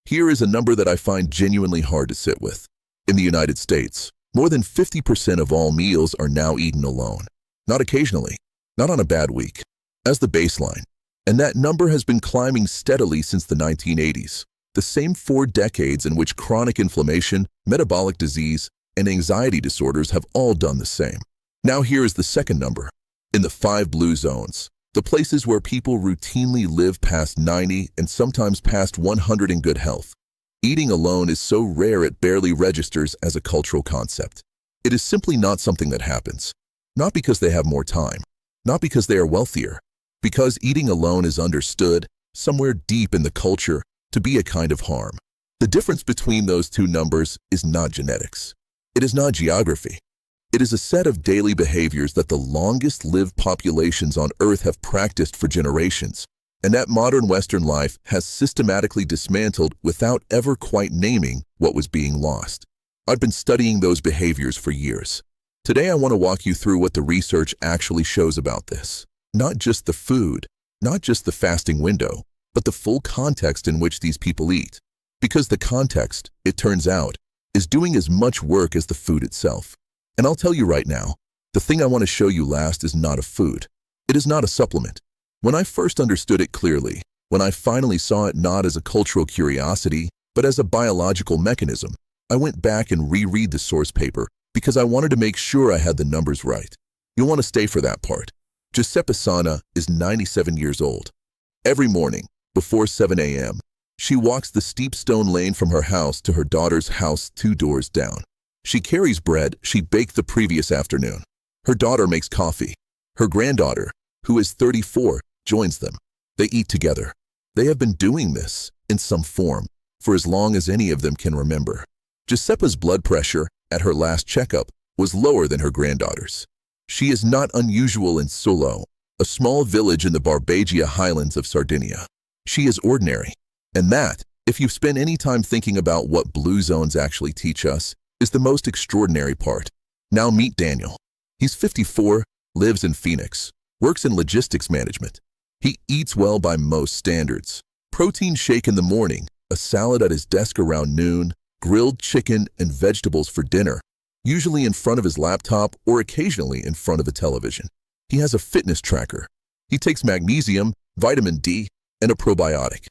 Here is a number that I find genuinely hard to sit with. In the United States, more than 50% of all meals are now eaten alone. Not occasionally, not on a bad week, as the baseline. And that number has been climbing steadily since the 1980s, the same 4 decades in which chronic inflammation, metabolic disease, and anxiety disorders have all done the same. Now here is the second number. In the 5 blue zones, the places where people routinely live past 90 and sometimes past 100 in good health, eating alone is so rare it barely registers as a cultural concept. It is simply not something that happens. Not because they have more time, not because they are wealthier, because eating alone is understood, somewhere deep in the culture, to be a kind of harm. The difference between those two numbers is not genetics. It is not geography. It is a set of daily behaviors that the longest-lived populations on Earth have practiced for generations, and that modern Western life has systematically dismantled without ever quite naming what was being lost. I've been studying those behaviors for years. Today I want to walk you through what the research actually shows about this. Not just the food, not just the fasting window, but the full context in which these people eat. Because the context, it turns out, is doing as much work as the food itself. And I'll tell you right now, the thing I want to show you last is not a food. It is not a supplement. When I first understood it clearly, when I finally saw it not as a cultural curiosity, but as a biological mechanism, I went back and reread the source paper because I wanted to make sure I had the numbers right. You'll want to stay for that part. Giuseppe Sana is 97 years old. Every morning, before 7 a.m., she walks the steep stone lane from her house to her daughter's house 2 doors down. She carries bread she baked the previous afternoon. Her daughter makes coffee. Her granddaughter, who is 34, joins them. They eat together. They have been doing this, in some form, for as long as any of them can remember. Giuseppe's blood pressure, at her last checkup, was lower than her granddaughter's. She is not unusual in Solo, a small village in the Barbagia highlands of Sardinia. She is ordinary. And that, if you've spent any time thinking about what blue zones actually teach us, is the most extraordinary part. Now meet Daniel. He's 54, lives in Phoenix, works in logistics management. He eats well by most standards. Protein shake in the morning, a salad at his desk around noon, grilled chicken and vegetables for dinner, usually in front of his laptop or occasionally in front of a television. He has a fitness tracker. He takes magnesium, vitamin D, and a probiotic.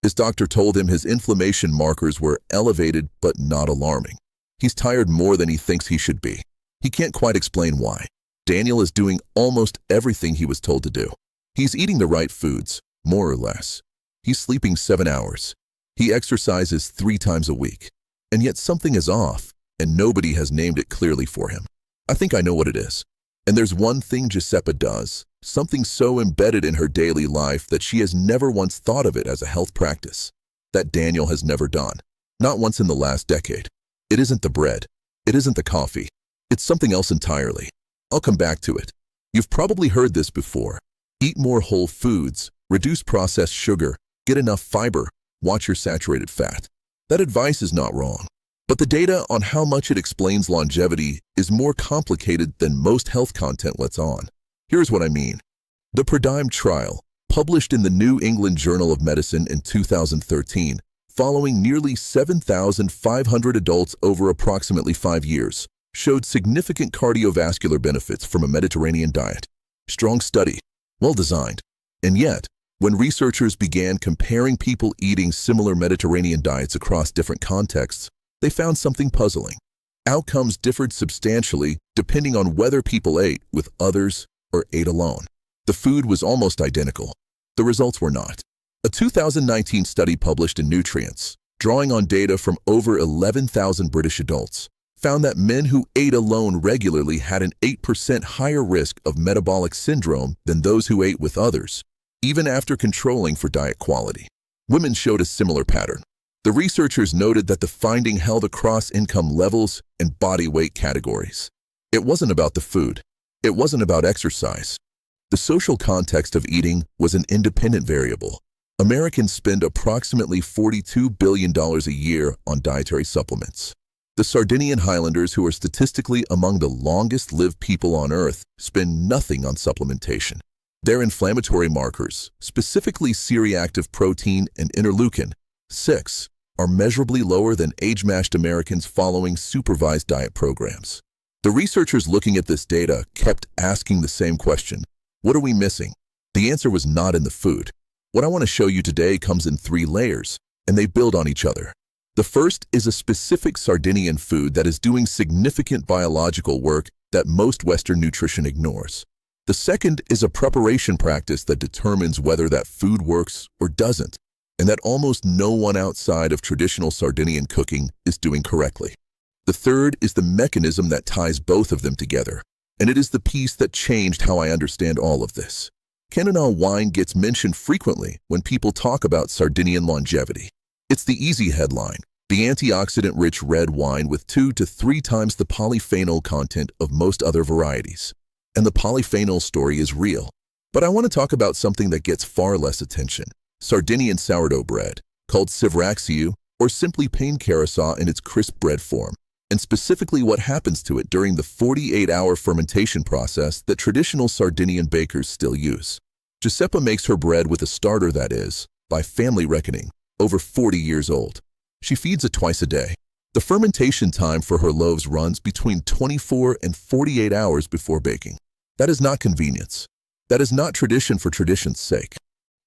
His doctor told him his inflammation markers were elevated but not alarming. He's tired more than he thinks he should be. He can't quite explain why. Daniel is doing almost everything he was told to do. He's eating the right foods, more or less. He's sleeping 7 hours. He exercises 3 times a week. And yet something is off, and nobody has named it clearly for him. I think I know what it is. And there's one thing Giuseppe does, something so embedded in her daily life that she has never once thought of it as a health practice. That Daniel has never done. Not once in the last decade. It isn't the bread. It isn't the coffee. It's something else entirely. I'll come back to it. You've probably heard this before. Eat more whole foods, reduce processed sugar, get enough fiber, watch your saturated fat. That advice is not wrong. But the data on how much it explains longevity is more complicated than most health content lets on. Here's what I mean. The Paradigm trial, published in the New England Journal of Medicine in 2013, following nearly 7,500 adults over approximately 5 years, showed significant cardiovascular benefits from a Mediterranean diet. Strong study, well-designed. And yet, when researchers began comparing people eating similar Mediterranean diets across different contexts, they found something puzzling. Outcomes differed substantially depending on whether people ate with others or ate alone. The food was almost identical. The results were not. A 2019 study published in Nutrients, drawing on data from over 11,000 British adults, found that men who ate alone regularly had an 8% higher risk of metabolic syndrome than those who ate with others, even after controlling for diet quality. Women showed a similar pattern. The researchers noted that the finding held across income levels and body weight categories. It wasn't about the food. It wasn't about exercise. The social context of eating was an independent variable. Americans spend approximately $42 billion a year on dietary supplements. The Sardinian highlanders, who are statistically among the longest-lived people on Earth, spend nothing on supplementation. Their inflammatory markers, specifically C-reactive protein and interleukin-6, are measurably lower than age-matched Americans following supervised diet programs. The researchers looking at this data kept asking the same question: what are we missing? The answer was not in the food. What I want to show you today comes in 3 layers, and they build on each other. The first is a specific Sardinian food that is doing significant biological work that most Western nutrition ignores. The second is a preparation practice that determines whether that food works or doesn't, and that almost no one outside of traditional Sardinian cooking is doing correctly. The third is the mechanism that ties both of them together, and it is the piece that changed how I understand all of this. Cannonau wine gets mentioned frequently when people talk about Sardinian longevity. It's the easy headline: the antioxidant-rich red wine with 2 to 3 times the polyphenol content of most other varieties. And the polyphenol story is real. But I want to talk about something that gets far less attention: Sardinian sourdough bread, called sivraxiu, or simply pain carousel in its crisp bread form, and specifically what happens to it during the 48-hour fermentation process that traditional Sardinian bakers still use. Giuseppa makes her bread with a starter that is, by family reckoning, over 40 years old. She feeds it twice a day. The fermentation time for her loaves runs between 24 and 48 hours before baking. That is not convenience. That is not tradition for tradition's sake.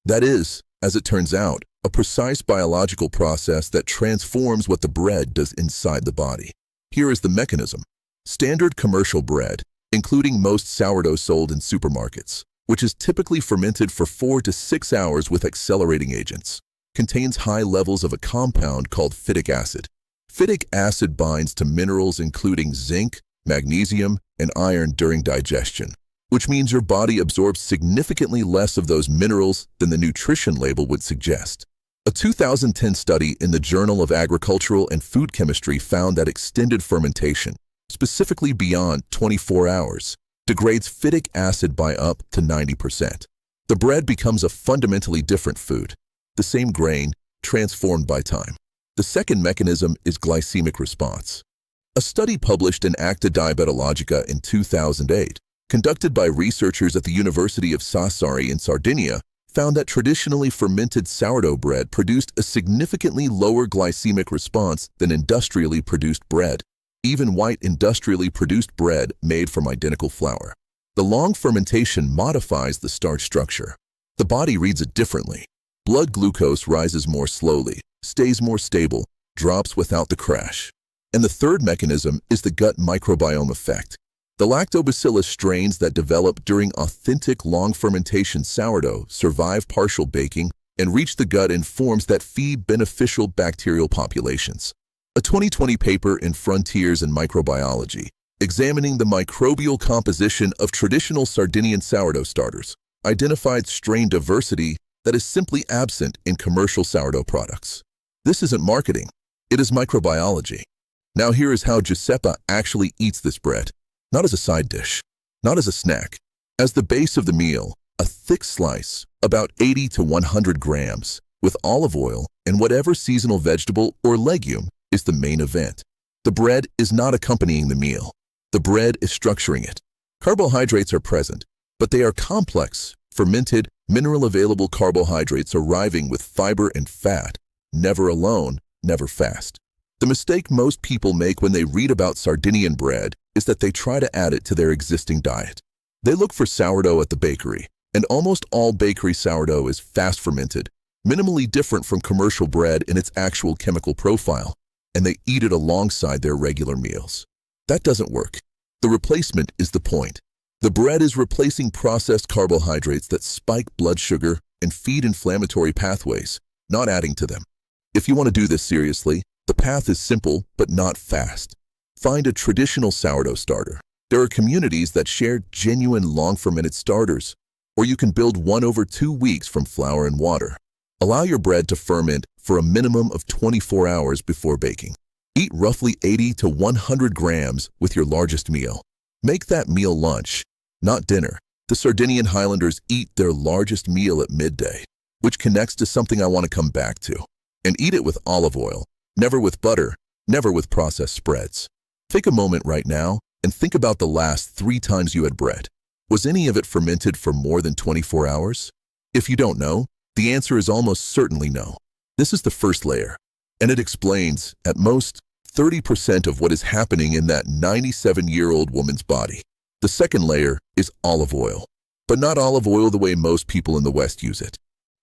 That is, as it turns out, a precise biological process that transforms what the bread does inside the body. Here is the mechanism. Standard commercial bread, including most sourdough sold in supermarkets, which is typically fermented for 4 to 6 hours with accelerating agents, contains high levels of a compound called phytic acid. Phytic acid binds to minerals including zinc, magnesium, and iron during digestion, which means your body absorbs significantly less of those minerals than the nutrition label would suggest. A 2010 study in the Journal of Agricultural and Food Chemistry found that extended fermentation, specifically beyond 24 hours, degrades phytic acid by up to 90%. The bread becomes a fundamentally different food, the same grain, transformed by time. The second mechanism is glycemic response. A study published in Acta Diabetologica in 2008, conducted by researchers at the University of Sassari in Sardinia, found that traditionally fermented sourdough bread produced a significantly lower glycemic response than industrially produced bread, even white industrially produced bread made from identical flour. The long fermentation modifies the starch structure. The body reads it differently. Blood glucose rises more slowly, stays more stable, drops without the crash. And the third mechanism is the gut microbiome effect. The lactobacillus strains that develop during authentic long fermentation sourdough survive partial baking and reach the gut in forms that feed beneficial bacterial populations. A 2020 paper in Frontiers in Microbiology, examining the microbial composition of traditional Sardinian sourdough starters, identified strain diversity that is simply absent in commercial sourdough products. This isn't marketing, it is microbiology. Now here is how Giuseppa actually eats this bread. Not as a side dish, not as a snack. As the base of the meal, a thick slice, about 80 to 100 grams, with olive oil and whatever seasonal vegetable or legume is the main event. The bread is not accompanying the meal. The bread is structuring it. Carbohydrates are present, but they are complex, fermented, mineral-available carbohydrates arriving with fiber and fat, never alone, never fast. The mistake most people make when they read about Sardinian bread is that they try to add it to their existing diet. They look for sourdough at the bakery, and almost all bakery sourdough is fast fermented, minimally different from commercial bread in its actual chemical profile, and they eat it alongside their regular meals. That doesn't work. The replacement is the point. The bread is replacing processed carbohydrates that spike blood sugar and feed inflammatory pathways, not adding to them. If you want to do this seriously, the path is simple but not fast. Find a traditional sourdough starter. There are communities that share genuine long-fermented starters, or you can build one over 2 weeks from flour and water. Allow your bread to ferment for a minimum of 24 hours before baking. Eat roughly 80 to 100 grams with your largest meal. Make that meal lunch, not dinner. The Sardinian Highlanders eat their largest meal at midday, which connects to something I want to come back to. And eat it with olive oil, never with butter, never with processed spreads. Take a moment right now and think about the last 3 times you had bread. Was any of it fermented for more than 24 hours? If you don't know, the answer is almost certainly no. This is the first layer. And it explains, at most, 30% of what is happening in that 97-year-old woman's body. The second layer is olive oil, but not olive oil the way most people in the West use it.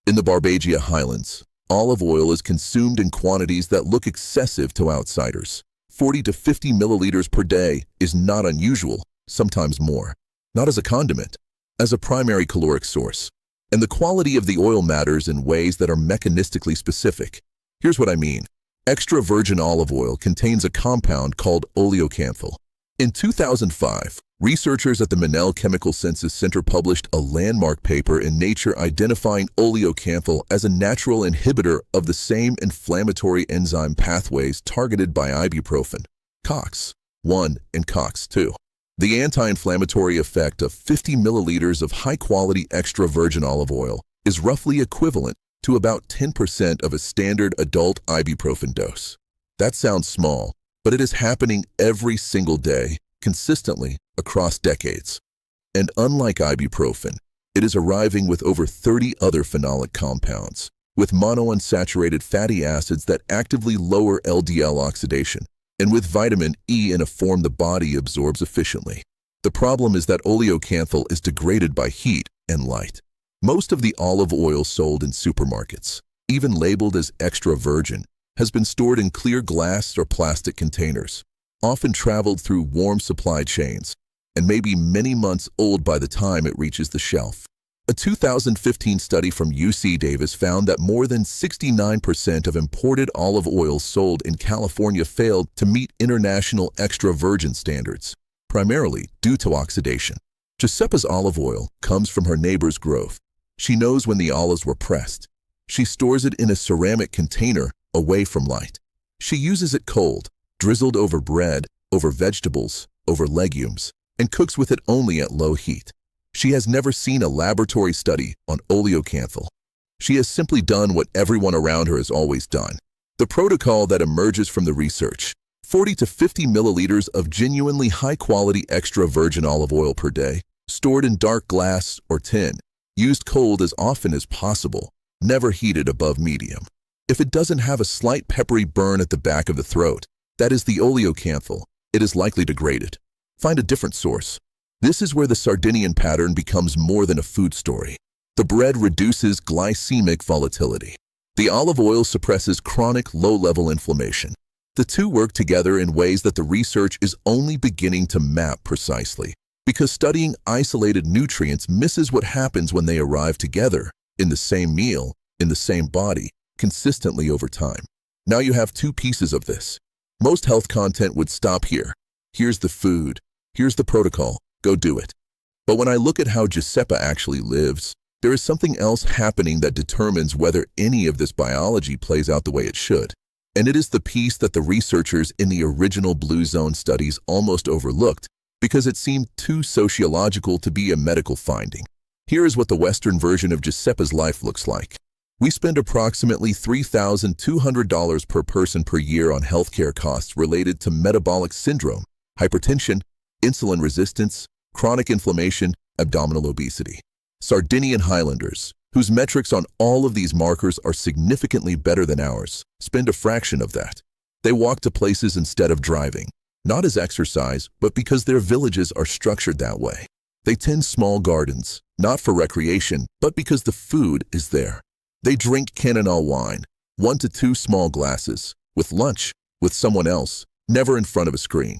In the Barbagia highlands, olive oil is consumed in quantities that look excessive to outsiders. 40 to 50 milliliters per day is not unusual, sometimes more. Not as a condiment, as a primary caloric source. And the quality of the oil matters in ways that are mechanistically specific. Here's what I mean. Extra virgin olive oil contains a compound called oleocanthal. In 2005, researchers at the Manel Chemical Senses Center published a landmark paper in Nature identifying oleocanthal as a natural inhibitor of the same inflammatory enzyme pathways targeted by ibuprofen, COX-1 and COX-2. The anti-inflammatory effect of 50 milliliters of high-quality extra virgin olive oil is roughly equivalent to about 10% of a standard adult ibuprofen dose. That sounds small, but it is happening every single day, consistently, across decades. And unlike ibuprofen, it is arriving with over 30 other phenolic compounds, with monounsaturated fatty acids that actively lower LDL oxidation, and with vitamin E in a form the body absorbs efficiently. The problem is that oleocanthal is degraded by heat and light. Most of the olive oil sold in supermarkets, even labeled as extra virgin, has been stored in clear glass or plastic containers, often traveled through warm supply chains, and may be many months old by the time it reaches the shelf. A 2015 study from UC Davis found that more than 69% of imported olive oil sold in California failed to meet international extra virgin standards, primarily due to oxidation. Giuseppa's olive oil comes from her neighbor's grove. She knows when the olives were pressed. She stores it in a ceramic container away from light. She uses it cold, drizzled over bread, over vegetables, over legumes, and cooks with it only at low heat. She has never seen a laboratory study on oleocanthal. She has simply done what everyone around her has always done. The protocol that emerges from the research: 40 to 50 milliliters of genuinely high-quality extra virgin olive oil per day, stored in dark glass or tin, used cold as often as possible, never heated above medium. If it doesn't have a slight peppery burn at the back of the throat, that is the oleocanthal. It is likely degraded. Find a different source. This is where the Sardinian pattern becomes more than a food story. The bread reduces glycemic volatility. The olive oil suppresses chronic low-level inflammation. The two work together in ways that the research is only beginning to map precisely, because studying isolated nutrients misses what happens when they arrive together, in the same meal, in the same body, consistently over time. Now you have two pieces of this. Most health content would stop here. Here's the food. Here's the protocol. Go do it. But when I look at how Giuseppa actually lives, there is something else happening that determines whether any of this biology plays out the way it should. And it is the piece that the researchers in the original Blue Zone studies almost overlooked because it seemed too sociological to be a medical finding. Here is what the Western version of Giuseppa's life looks like. We spend approximately $3,200 per person per year on healthcare costs related to metabolic syndrome, hypertension, insulin resistance, chronic inflammation, abdominal obesity. Sardinian Highlanders, whose metrics on all of these markers are significantly better than ours, spend a fraction of that. They walk to places instead of driving, not as exercise, but because their villages are structured that way. They tend small gardens, not for recreation, but because the food is there. They drink Cannonau wine, 1 to 2 small glasses, with lunch, with someone else, never in front of a screen.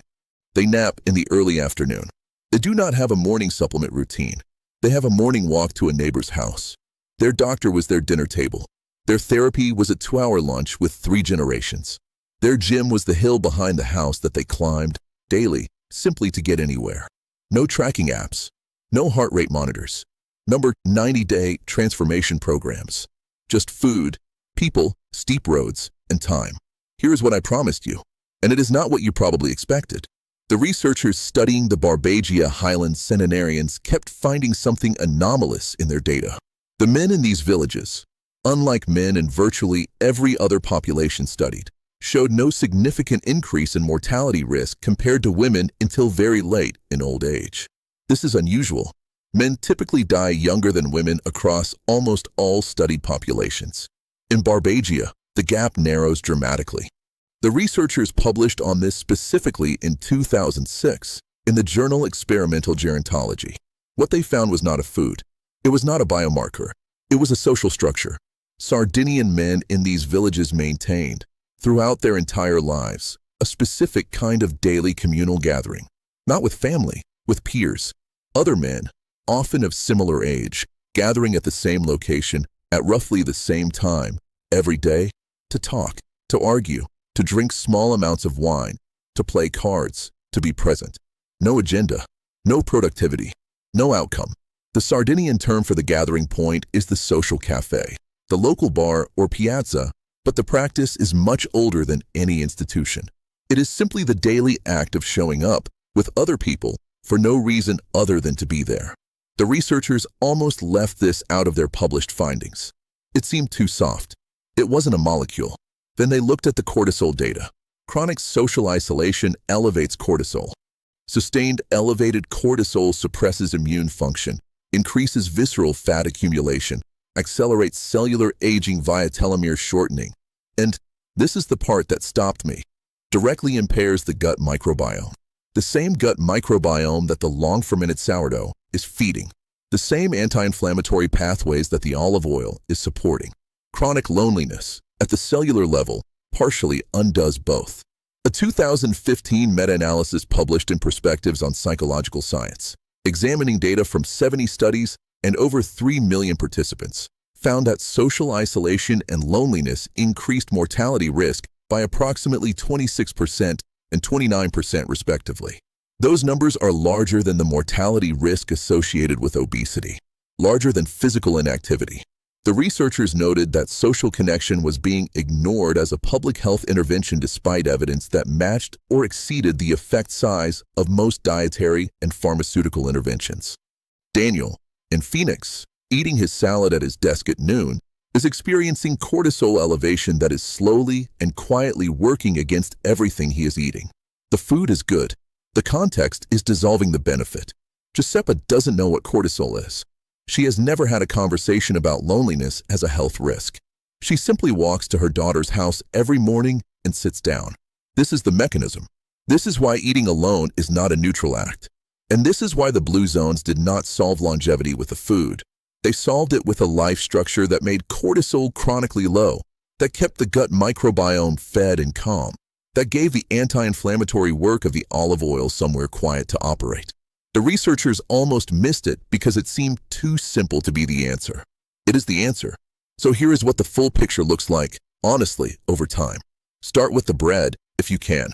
They nap in the early afternoon. They do not have a morning supplement routine. They have a morning walk to a neighbor's house. Their doctor was their dinner table. Their therapy was a 2-hour lunch with 3 generations. Their gym was the hill behind the house that they climbed daily, simply to get anywhere. No tracking apps. No heart rate monitors. Number 90-day transformation programs. Just food, people, steep roads, and time. Here is what I promised you, and it is not what you probably expected. The researchers studying the Barbagia highland centenarians kept finding something anomalous in their data. The men in these villages, unlike men in virtually every other population studied, showed no significant increase in mortality risk compared to women until very late in old age. This is unusual. Men typically die younger than women across almost all studied populations. In Barbagia, the gap narrows dramatically. The researchers published on this specifically in 2006 in the journal Experimental Gerontology. What they found was not a food. It was not a biomarker. It was a social structure. Sardinian men in these villages maintained, throughout their entire lives, a specific kind of daily communal gathering. Not with family, with peers. Other men, often of similar age, gathering at the same location at roughly the same time, every day, to talk, to argue, to drink small amounts of wine, to play cards, to be present. No agenda, no productivity, no outcome. The Sardinian term for the gathering point is the social cafe, the local bar or piazza, but the practice is much older than any institution. It is simply the daily act of showing up with other people for no reason other than to be there. The researchers almost left this out of their published findings. It seemed too soft. It wasn't a molecule. Then they looked at the cortisol data. Chronic social isolation elevates cortisol. Sustained elevated cortisol suppresses immune function, increases visceral fat accumulation, accelerates cellular aging via telomere shortening, and this is the part that stopped me, directly impairs the gut microbiome. The same gut microbiome that the long-fermented sourdough is feeding. The same anti-inflammatory pathways that the olive oil is supporting. Chronic loneliness, at the cellular level, partially undoes both. A 2015 meta-analysis published in Perspectives on Psychological Science, examining data from 70 studies and over 3 million participants, found that social isolation and loneliness increased mortality risk by approximately 26% and 29% respectively. Those numbers are larger than the mortality risk associated with obesity, larger than physical inactivity. The researchers noted that social connection was being ignored as a public health intervention despite evidence that matched or exceeded the effect size of most dietary and pharmaceutical interventions. Daniel, in Phoenix, eating his salad at his desk at noon, is experiencing cortisol elevation that is slowly and quietly working against everything he is eating. The food is good. The context is dissolving the benefit. Giuseppa doesn't know what cortisol is. She has never had a conversation about loneliness as a health risk. She simply walks to her daughter's house every morning and sits down. This is the mechanism. This is why eating alone is not a neutral act. And this is why the blue zones did not solve longevity with the food. They solved it with a life structure that made cortisol chronically low, that kept the gut microbiome fed and calm, that gave the anti-inflammatory work of the olive oil somewhere quiet to operate. The researchers almost missed it because it seemed too simple to be the answer. It is the answer. So here is what the full picture looks like, honestly, over time. Start with the bread, if you can.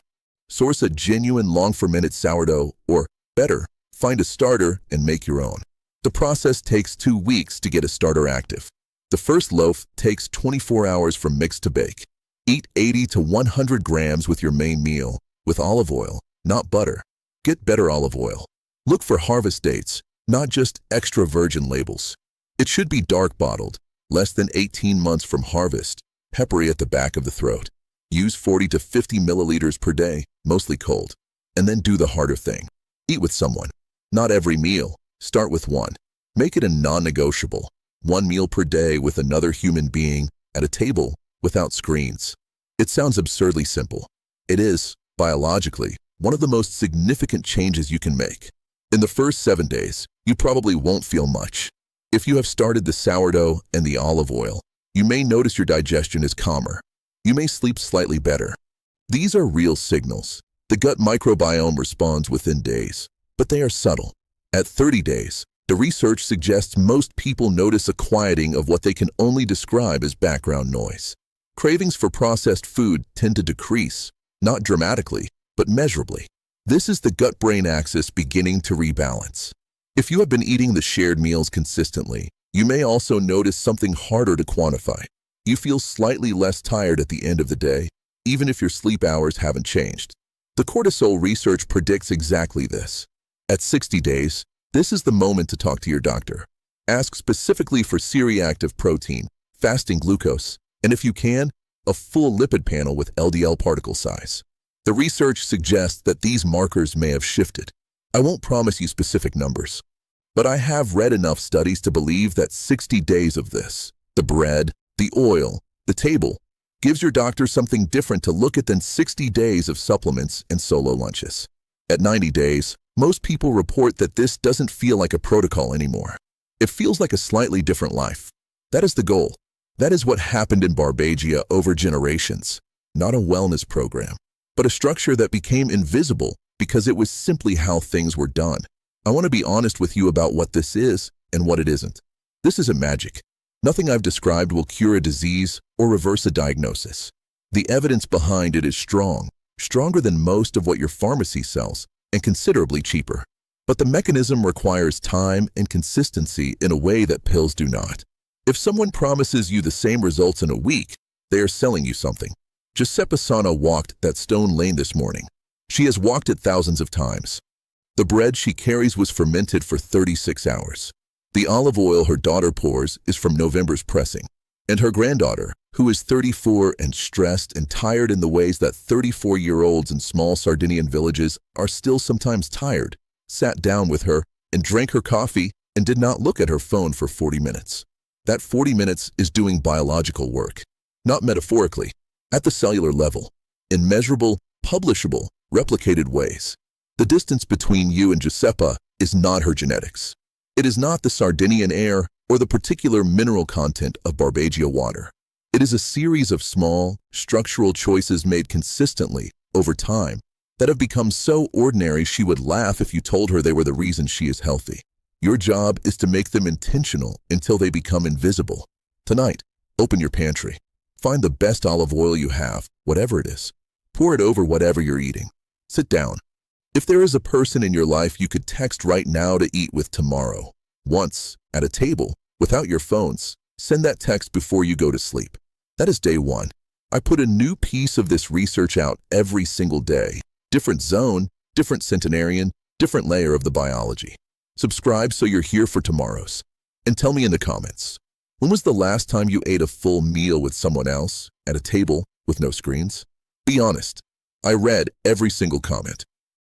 Source a genuine long-fermented sourdough, or better, find a starter and make your own. The process takes 2 weeks to get a starter active. The first loaf takes 24 hours from mix to bake. Eat 80 to 100 grams with your main meal, with olive oil, not butter. Get better olive oil. Look for harvest dates, not just extra virgin labels. It should be dark bottled, less than 18 months from harvest, peppery at the back of the throat. Use 40 to 50 milliliters per day, mostly cold. And then do the harder thing. Eat with someone. Not every meal. Start with one. Make it a non-negotiable. 1 meal per day with another human being at a table without screens. It sounds absurdly simple. It is, biologically, one of the most significant changes you can make. In the first 7 days, you probably won't feel much. If you have started the sourdough and the olive oil, you may notice your digestion is calmer. You may sleep slightly better. These are real signals. The gut microbiome responds within days, but they are subtle. At 30 days, the research suggests most people notice a quieting of what they can only describe as background noise. Cravings for processed food tend to decrease, not dramatically, but measurably. This is the gut-brain axis beginning to rebalance. If you have been eating the shared meals consistently, you may also notice something harder to quantify. You feel slightly less tired at the end of the day, even if your sleep hours haven't changed. The cortisol research predicts exactly this. At 60 days, this is the moment to talk to your doctor. Ask specifically for C-reactive protein, fasting glucose, and if you can, a full lipid panel with LDL particle size. The research suggests that these markers may have shifted. I won't promise you specific numbers, but I have read enough studies to believe that 60 days of this, the bread, the oil, the table, Gives your doctor something different to look at than 60 days of supplements and solo lunches. At 90 days, most people report that this doesn't feel like a protocol anymore. It feels like a slightly different life. That is the goal. That is what happened in Barbagia over generations. Not a wellness program, but a structure that became invisible because it was simply how things were done. I want to be honest with you about what this is and what it isn't. This isn't magic. Nothing I've described will cure a disease or reverse a diagnosis. The evidence behind it is strong, stronger than most of what your pharmacy sells, and considerably cheaper. But the mechanism requires time and consistency in a way that pills do not. If someone promises you the same results in a week, they are selling you something. Giuseppe Sana walked that stone lane this morning. She has walked it thousands of times. The bread she carries was fermented for 36 hours. The olive oil her daughter pours is from November's pressing. And her granddaughter, who is 34 and stressed and tired in the ways that 34-year-olds in small Sardinian villages are still sometimes tired, sat down with her and drank her coffee and did not look at her phone for 40 minutes. That 40 minutes is doing biological work, not metaphorically, at the cellular level, in measurable, publishable, replicated ways. The distance between you and Giuseppa is not her genetics. It is not the Sardinian air or the particular mineral content of Barbagia water. It is a series of small, structural choices made consistently over time that have become so ordinary she would laugh if you told her they were the reason she is healthy. Your job is to make them intentional until they become invisible. Tonight, open your pantry. Find the best olive oil you have, whatever it is. Pour it over whatever you're eating. Sit down. If there is a person in your life you could text right now to eat with tomorrow, once, at a table, without your phones, send that text before you go to sleep. That is day one. I put a new piece of this research out every single day. Different zone, different centenarian, different layer of the biology. Subscribe so you're here for tomorrow's. And tell me in the comments, when was the last time you ate a full meal with someone else, at a table, with no screens? Be honest. I read every single comment.